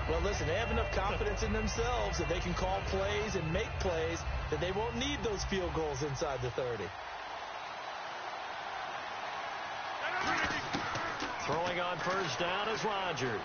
Well, listen, they have enough confidence in themselves that they can call plays and make plays that they won't need those field goals inside the 30. Throwing on first down is Rodgers.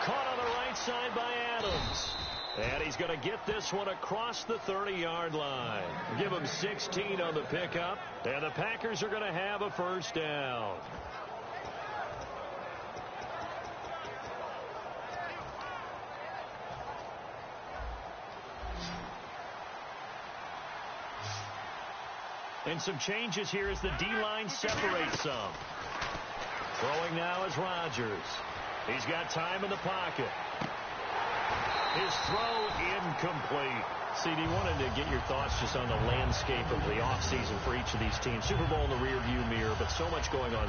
Caught on the right side by Adams. And he's going to get this one across the 30-yard line. Give him 16 on the pickup. And the Packers are going to have a first down. And some changes here as the D-line separates some. Throwing now is Rodgers. He's got time in the pocket. His throw incomplete. CD, wanted to get your thoughts just on the landscape of the offseason for each of these teams. Super Bowl in the rearview mirror, but so much going on.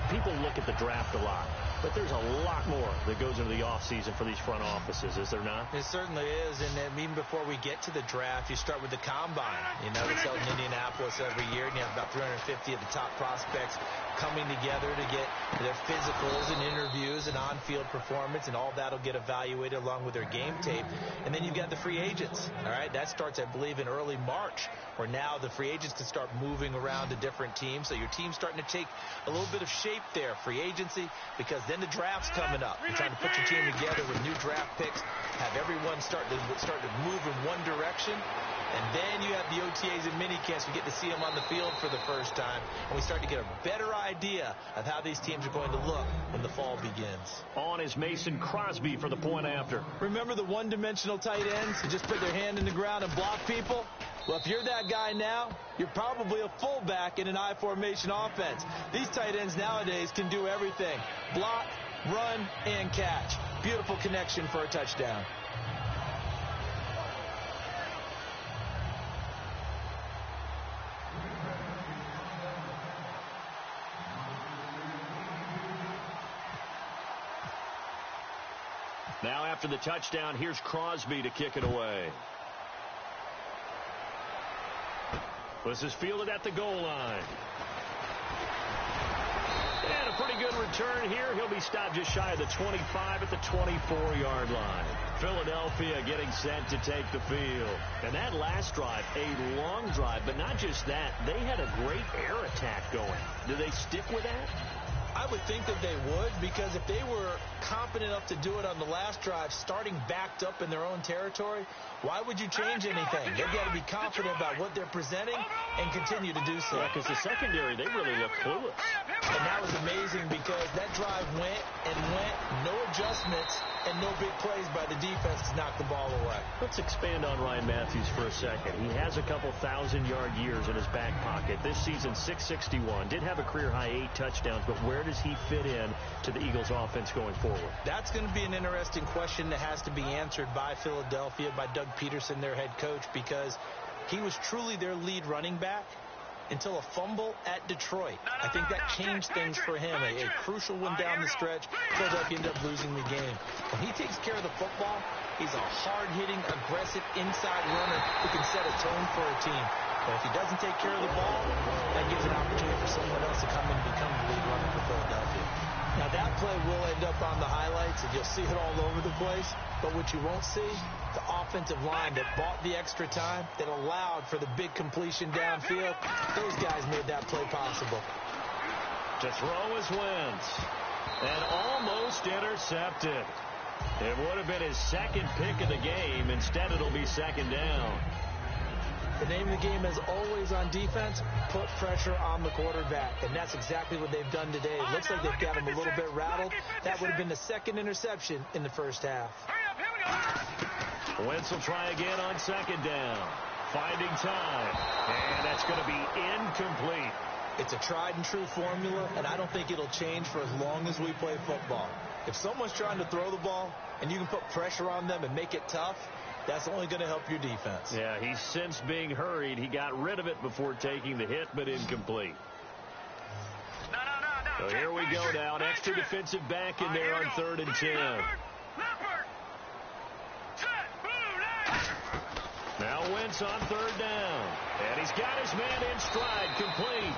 People look at the draft a lot, but there's a lot more that goes into the offseason for these front offices, is there not? It certainly is, and even before we get to the draft, you start with the combine. You know, it's held in Indianapolis every year, and you have about 350 of the top prospects coming together to get their physicals and interviews and on-field performance, and all that will get evaluated along with their game tape. And then you've got the free agents, all right? That starts, I believe, in early March, where now the free agents can start moving around to different teams. So your team's starting to take a little bit of shape there, free agency, because then the draft's coming up. You're trying to put your team together with new draft picks, have everyone start to move in one direction. And then you have the OTAs and minicamps. We get to see them on the field for the first time. And we start to get a better idea of how these teams are going to look when the fall begins. On is Mason Crosby for the point after. Remember the one-dimensional tight ends who just put their hand in the ground and block people? Well, if you're that guy now, you're probably a fullback in an I formation offense. These tight ends nowadays can do everything. Block, run, and catch. Beautiful connection for a touchdown. Now after the touchdown, here's Crosby to kick it away. This is fielded at the goal line. And a pretty good return here. He'll be stopped just shy of the 25 at the 24-yard line. Philadelphia getting set to take the field. And that last drive, a long drive, but not just that. They had a great air attack going. Do they stick with that? I would think that they would, because if they were confident enough to do it on the last drive, starting backed up in their own territory, why would you change anything? They've got to be confident about what they're presenting and continue to do so. Yeah, because the secondary, they really look clueless. And that was amazing because that drive went and went, no adjustments, and no big plays by the defense to knock the ball away. Let's expand on Ryan Matthews for a second. He has a couple 1,000-yard years in his back pocket. This season, 661. Did have a career-high 8 touchdowns, but where does he fit in to the Eagles' offense going forward? That's going to be an interesting question that has to be answered by Philadelphia, by Doug Peterson, their head coach, because he was truly their lead running back until a fumble at Detroit. I think that changed things for him. A crucial one down the stretch. Philadelphia ended up losing the game. When he takes care of the football, he's a hard-hitting, aggressive inside runner who can set a tone for a team. But if he doesn't take care of the ball, that gives an opportunity for someone else to come and become the lead runner for Philadelphia. Now, that play will end up on the highlights, and you'll see it all over the place. But what you won't see, the offensive line that bought the extra time, that allowed for the big completion downfield, those guys made that play possible. To throw is Wentz. And almost intercepted. It would have been his second pick of the game. Instead, it'll be second down. The name of the game is always on defense, put pressure on the quarterback. And that's exactly what they've done today. It looks like they've got him a little bit rattled. That would have been the second interception in the first half. Wentz will try again on second down. Finding time. And that's going to be incomplete. It's a tried and true formula, and I don't think it'll change for as long as we play football. If someone's trying to throw the ball and you can put pressure on them and make it tough, that's only going to help your defense. Yeah, he's since being hurried. He got rid of it before taking the hit, but incomplete. So here we go now. An extra defensive back in there on 3rd and 10. Now Wentz on 3rd down. And he's got his man in stride, complete.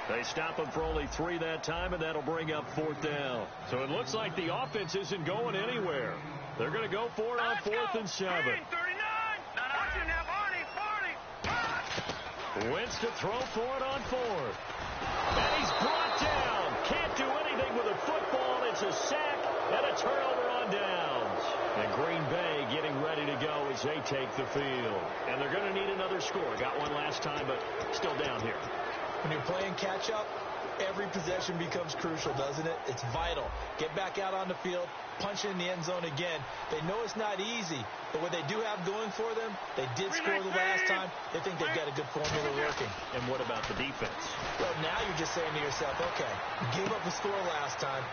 They stop him for only 3 that time, and that'll bring up 4th down. So it looks like the offense isn't going anywhere. They're going to go for it on 4th and 7. Wentz to throw for it on 4th. And he's brought down. Can't do anything with a football. It's a sack and a turnover on downs. And Green Bay getting ready to go as they take the field. And they're going to need another score. Got one last time, but still down here. When you're playing catch-up, every possession becomes crucial, doesn't it? It's vital. Get back out on the field, punch it in the end zone again. They know it's not easy, but what they do have going for them, they did score the last time. They think they've got a good formula working. And what about the defense? Well, now you're just saying to yourself, okay, we gave up a score last time.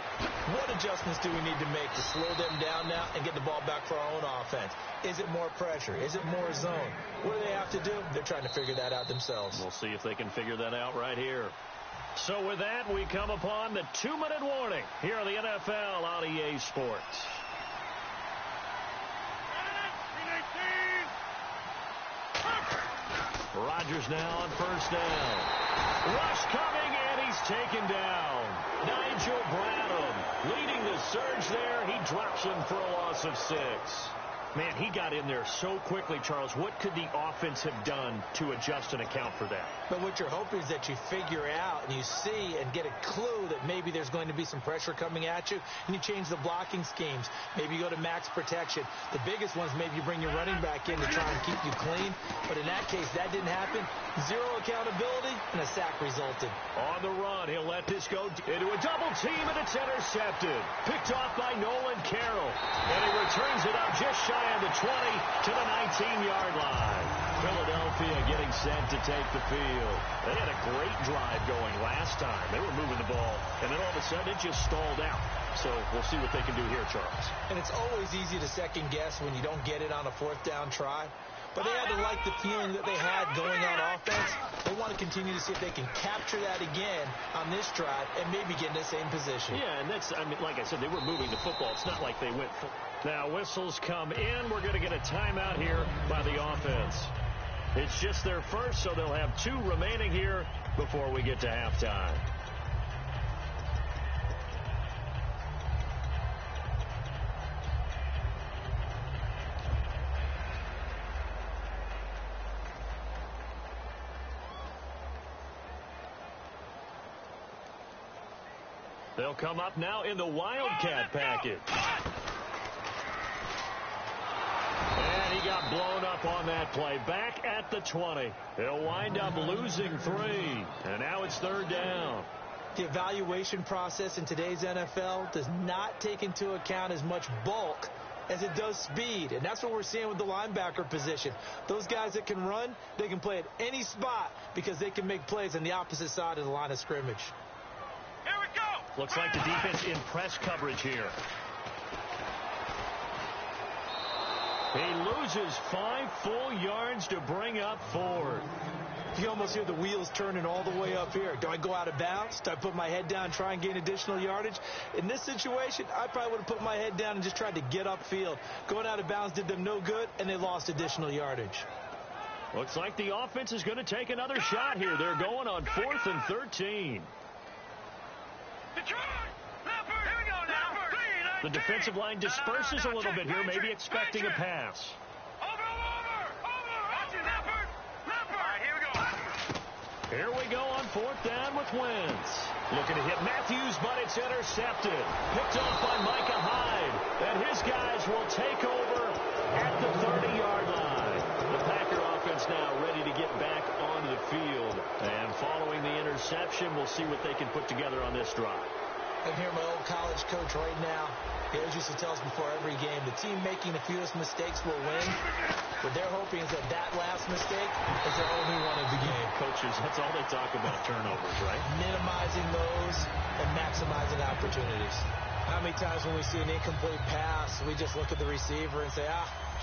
What adjustments do we need to make to slow them down now and get the ball back for our own offense? Is it more pressure? Is it more zone? What do they have to do? They're trying to figure that out themselves. We'll see if they can figure that out right here. So with that, we come upon the 2-minute warning here on the NFL on EA Sports. Rodgers now on 1st down. Rush coming, and he's taken down. Nigel Bradham leading the surge there. He drops him for a loss of 6. Man, he got in there so quickly, Charles. What could the offense have done to adjust and account for that? But what you're hoping is that you figure out and you see and get a clue that maybe there's going to be some pressure coming at you, and you change the blocking schemes. Maybe you go to max protection. The biggest ones, maybe you bring your running back in to try and keep you clean. But in that case, that didn't happen. Zero accountability, and a sack resulted. On the run, he'll let this go into a double team, and it's intercepted. Picked off by Nolan Carroll. And he returns it up just shy of the 20 to the 19-yard line. Philadelphia getting set to take the field. They had a great drive going last time. They were moving the ball, and then all of a sudden it just stalled out. So we'll see what they can do here, Charles. And it's always easy to second guess when you don't get it on a 4th down try. But they had to like the feeling that they had going on offense. They want to continue to see if they can capture that again on this drive and maybe get in the same position. Yeah, and that's, I mean, like I said, they were moving the football. It's not like they went. Now whistles come in. We're going to get a timeout here by the offense. It's just their first, so they'll have 2 remaining here before we get to halftime. They'll come up now in the Wildcat package. And he got blown up on that play. Back at the 20. He'll wind up losing 3. And now it's 3rd down. The evaluation process in today's NFL does not take into account as much bulk as it does speed. And that's what we're seeing with the linebacker position. Those guys that can run, they can play at any spot because they can make plays on the opposite side of the line of scrimmage. Here we go. Looks like the defense in press coverage here. He loses 5 full yards to bring up 4th. You almost hear the wheels turning all the way up here. Do I go out of bounds? Do I put my head down and try and gain additional yardage? In this situation, I probably would have put my head down and just tried to get upfield. Going out of bounds did them no good, and they lost additional yardage. Looks like the offense is going to take another shot here. They're going on 4th and 13. The defensive line disperses a little bit here, maybe expecting a pass. Here we go on 4th down with Wentz. Looking to hit Matthews, but it's intercepted. Picked off by Micah Hyde. And his guys will take over at the 30-yard line. The Packer offense now ready to get back onto the field. And following the interception, we'll see what they can put together on this drive. I can hear my old college coach right now. He always used to tell us before every game, the team making the fewest mistakes will win. What they're hoping is that that last mistake is their only one of the game. Coaches, that's all they talk about, turnovers, right? Minimizing those and maximizing opportunities. How many times when we see an incomplete pass, we just look at the receiver and say,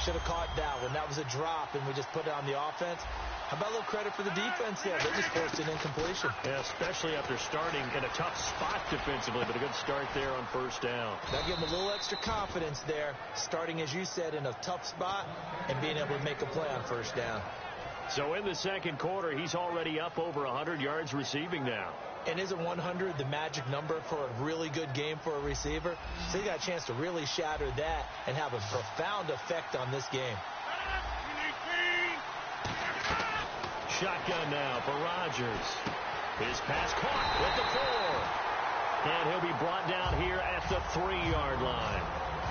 should have caught that one. That was a drop, and we just put it on the offense. How about a little credit for the defense there? They just forced an incompletion. Yeah, especially after starting in a tough spot defensively, but a good start there on 1st down. That gave them a little extra confidence there, starting, as you said, in a tough spot and being able to make a play on 1st down. So in the 2nd quarter, he's already up over 100 yards receiving now. And isn't 100 the magic number for a really good game for a receiver? So he got a chance to really shatter that and have a profound effect on this game. Shotgun now for Rodgers. His pass caught at the 4. And he'll be brought down here at the 3-yard line.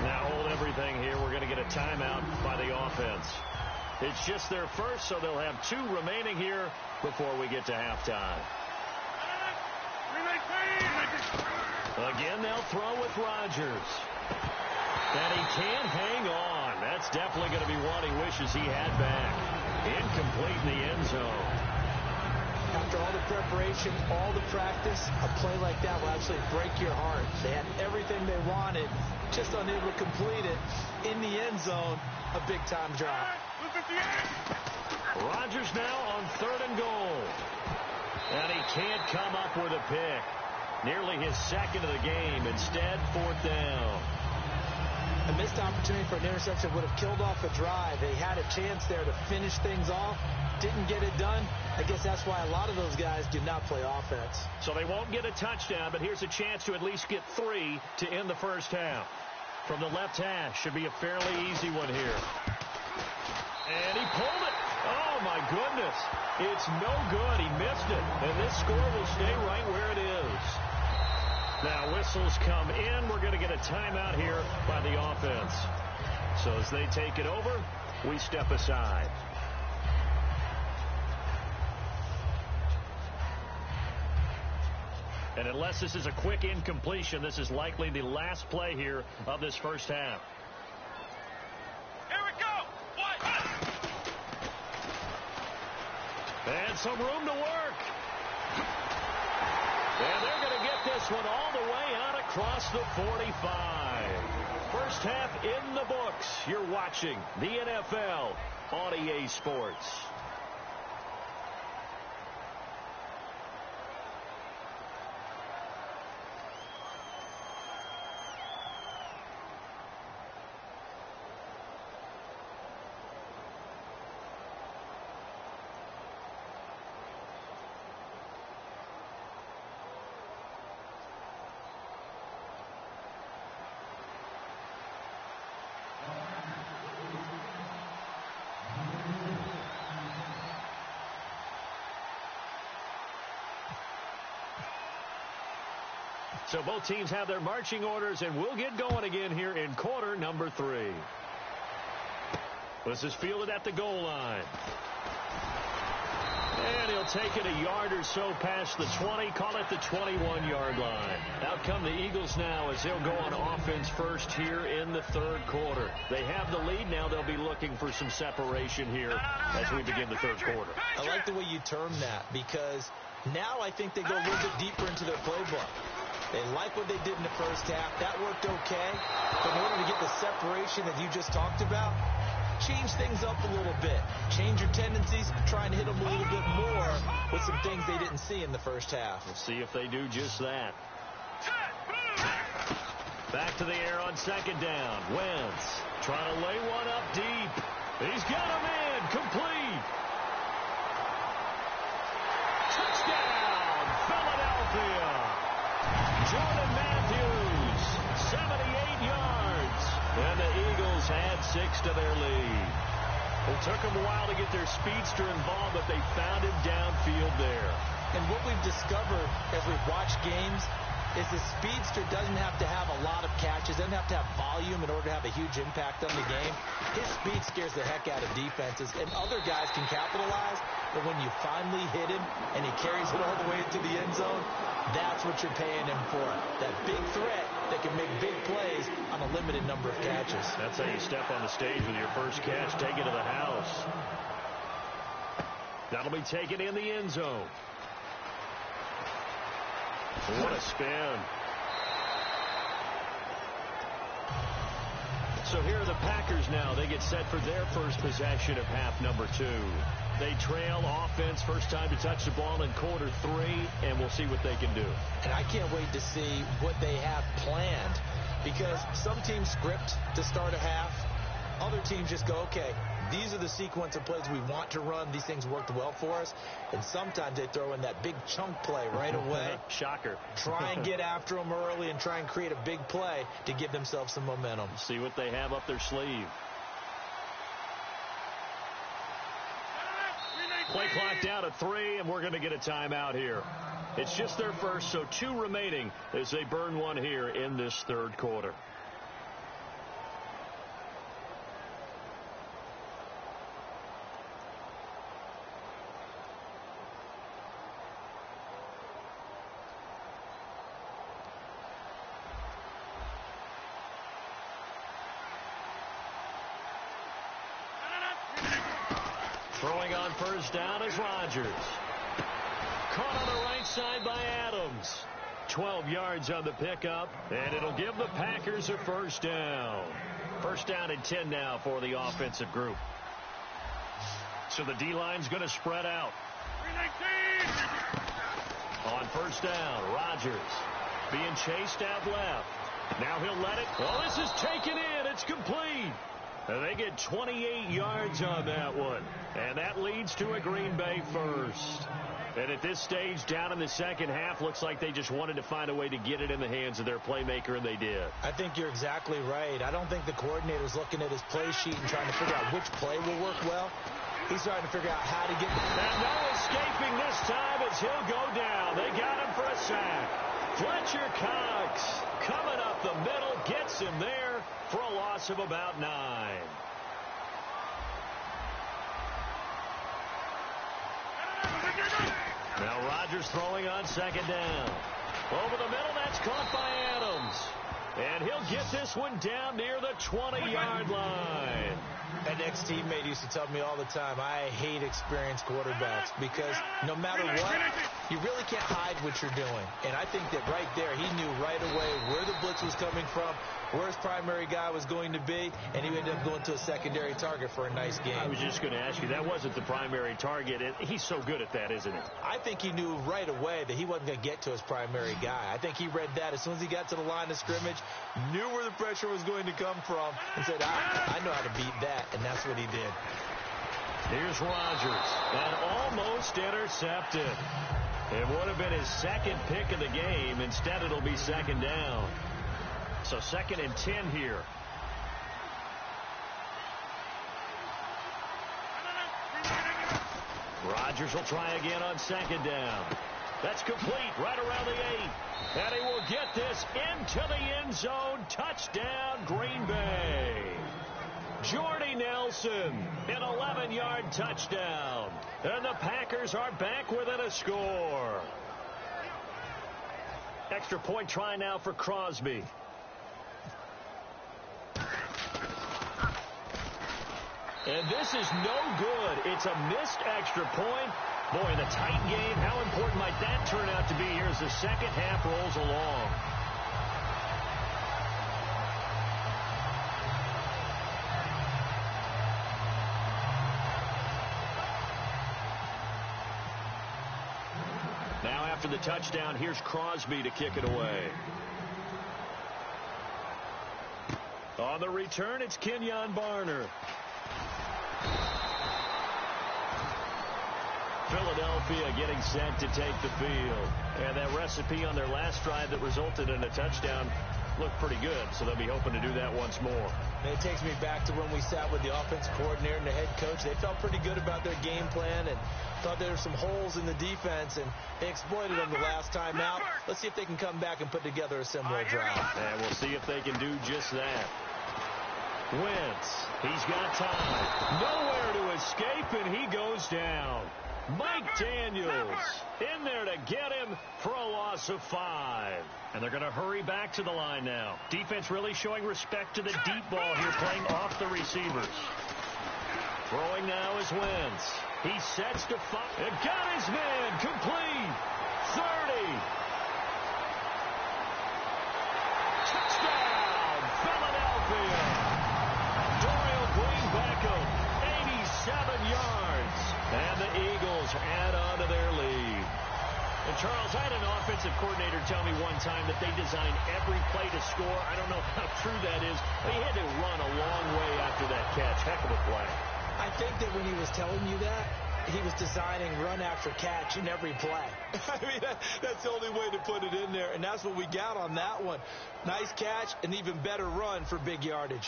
Now hold everything here. We're going to get a timeout by the offense. It's just their first, so they'll have 2 remaining here before we get to halftime. Again, they'll throw with Rodgers. And he can't hang on. That's definitely going to be one he wishes he had back. Incomplete in the end zone. After all the preparation, all the practice, a play like that will actually break your heart. They had everything they wanted, just unable to complete it. In the end zone, a big-time drop. Rodgers now on 3rd and goal. And he can't come up with a pick. Nearly his second of the game. Instead, 4th down. A missed opportunity for an interception would have killed off a drive. They had a chance there to finish things off. Didn't get it done. I guess that's why a lot of those guys do not play offense. So they won't get a touchdown, but here's a chance to at least get 3 to end the first half. From the left hash, should be a fairly easy one here. And he pulled it. Oh, my goodness. It's no good. He missed it. And this score will stay right where it is. Now whistles come in. We're going to get a timeout here by the offense. So as they take it over, we step aside. And unless this is a quick incompletion, this is likely the last play here of this first half. Here we go. And some room to work. And they're going to get this one all the way out across the 45. First half in the books. You're watching the NFL on EA Sports. So both teams have their marching orders, and we'll get going again here in quarter number 3. This is fielded at the goal line. And he'll take it a yard or so past the 20, call it the 21-yard line. Out come the Eagles now as they'll go on offense first here in the 3rd quarter. They have the lead. Now they'll be looking for some separation here as we begin the 3rd quarter. I like the way you term that, because now I think they go a little bit deeper into their playbook. They like what they did in the first half. That worked okay. But in order to get the separation that you just talked about, change things up a little bit. Change your tendencies, try and hit them a little bit more with some things they didn't see in the first half. We'll see if they do just that. Back to the air on 2nd down. Wentz trying to lay one up deep. He's got him in. Complete. Touchdown, Philadelphia. Jordan Matthews, 78 yards. And the Eagles add 6 to their lead. It took them a while to get their speedster involved, but they found him downfield there. And what we've discovered as we've watched games is the speedster doesn't have to have a lot of catches, doesn't have to have volume in order to have a huge impact on the game. His speed scares the heck out of defenses, and other guys can capitalize, but when you finally hit him and he carries it all the way into the end zone, that's what you're paying him for. That big threat that can make big plays on a limited number of catches. That's how you step on the stage with your first catch. Take it to the house. That'll be taken in the end zone. What a spin. So here are the Packers now. They get set for their first possession of half number 2. They trail offense, first time to touch the ball in quarter 3, and we'll see what they can do. And I can't wait to see what they have planned, because some teams script to start a half. Other teams just go, okay, these are the sequence of plays we want to run. These things worked well for us. And sometimes they throw in that big chunk play right away. Shocker. Try and get after them early and try and create a big play to give themselves some momentum. See what they have up their sleeve. Play clock down to 3, and we're going to get a timeout here. It's just their first, so 2 remaining as they burn one here in this third quarter. Throwing on first down is Rodgers. Caught on the right side by Adams. 12 yards on the pickup, and it'll give the Packers a first down. First down and 10 now for the offensive group. So the D-line's going to spread out. 319. On first down, Rodgers being chased out left. Now he'll let it. Well, this is taken in. It's complete. They get 28 yards on that one. And that leads to a Green Bay first. And at this stage, down in the second half, looks like they just wanted to find a way to get it in the hands of their playmaker, and they did. I think you're exactly right. I don't think the coordinator's looking at his play sheet and trying to figure out which play will work well. He's trying to figure out how to get... And no escaping this time as he'll go down. They got him for a sack. Fletcher Cox coming up the middle, gets him there for a loss of about 9. Now Rodgers throwing on second down. Over the middle, that's caught by Adams. And he'll get this one down near the 20-yard line. An ex-teammate used to tell me all the time, I hate experienced quarterbacks because no matter what, you really can't hide what you're doing. And I think that right there, he knew right away where the blitz was coming from, where his primary guy was going to be, and he ended up going to a secondary target for a nice game. I was just going to ask you, that wasn't the primary target. He's so good at that, isn't he? I think he knew right away that he wasn't going to get to his primary guy. I think he read that as soon as he got to the line of scrimmage, knew where the pressure was going to come from, and said, I know how to beat that, and that's what he did. Here's Rodgers, and almost intercepted. It would have been his second pick of the game. Instead, it'll be second down. So second and 10 here. Rodgers will try again on second down. That's complete right around the 8. And he will get this into the end zone. Touchdown, Green Bay. Jordy Nelson, an 11-yard touchdown. And the Packers are back within a score. Extra point try now for Crosby. And this is no good. It's a missed extra point. Boy, in a tight game, how important might that turn out to be here as the second half rolls along? Now after the touchdown, here's Crosby to kick it away. On the return, it's Kenyon Barner. Philadelphia getting set to take the field. And that recipe on their last drive that resulted in a touchdown looked pretty good, so they'll be hoping to do that once more. And it takes me back to when we sat with the offensive coordinator and the head coach. They felt pretty good about their game plan and thought there were some holes in the defense, and they exploited them the last time out. Let's see if they can come back and put together a similar drive. And we'll see if they can do just that. Wentz, he's got time. Nowhere to escape, and he goes down. Mike Daniels in there to get him for a loss of 5. And they're going to hurry back to the line now. Defense really showing respect to the deep ball here, playing off the receivers. Throwing now is Wentz. He sets to fire. And got his man complete. 30. Touchdown, Philadelphia. Dorial Green Beckham, 87 yards. And the Eagles add on to their lead. And, Charles, I had an offensive coordinator tell me one time that they designed every play to score. I don't know how true that is, but he had to run a long way after that catch. Heck of a play. I think that when he was telling you that, he was designing run after catch in every play. I mean, that's the only way to put it in there, and that's what we got on that one. Nice catch, an even better run for big yardage.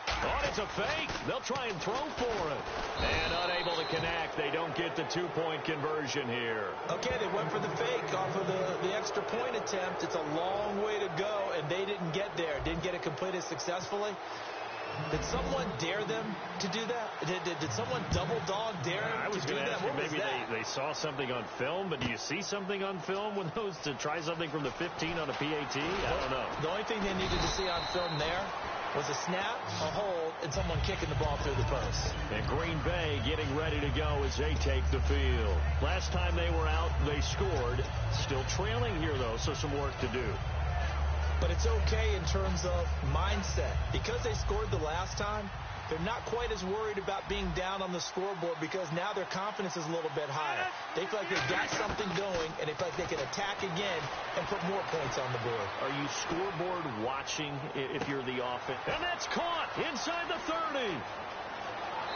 Oh, it's a fake. They'll try and throw for it. And unable to connect. They don't get the two-point conversion here. Okay, they went for the fake off of the extra point attempt. It's a long way to go, and they didn't get there. Didn't get it completed successfully. Did someone dare them to do that? Did someone double dog dare them to do that? What was that? Maybe they saw something on film, but do you see something on film with those to try something from the 15 on a PAT? I don't know. The only thing they needed to see on film there was a snap, a hold, and someone kicking the ball through the post. And Green Bay getting ready to go as they take the field. Last time they were out, they scored. Still trailing here, though, so some work to do. But it's okay in terms of mindset. Because they scored the last time, they're not quite as worried about being down on the scoreboard because now their confidence is a little bit higher. They feel like they've got something going, and they feel like they can attack again and put more points on the board. Are you scoreboard watching if you're the offense? And that's caught inside the 30.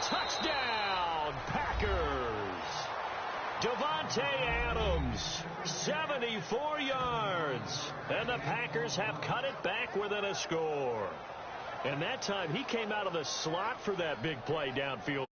Touchdown, Packers. Devontae Adams, 74 yards. And the Packers have cut it back within a score. And that time he came out of the slot for that big play downfield.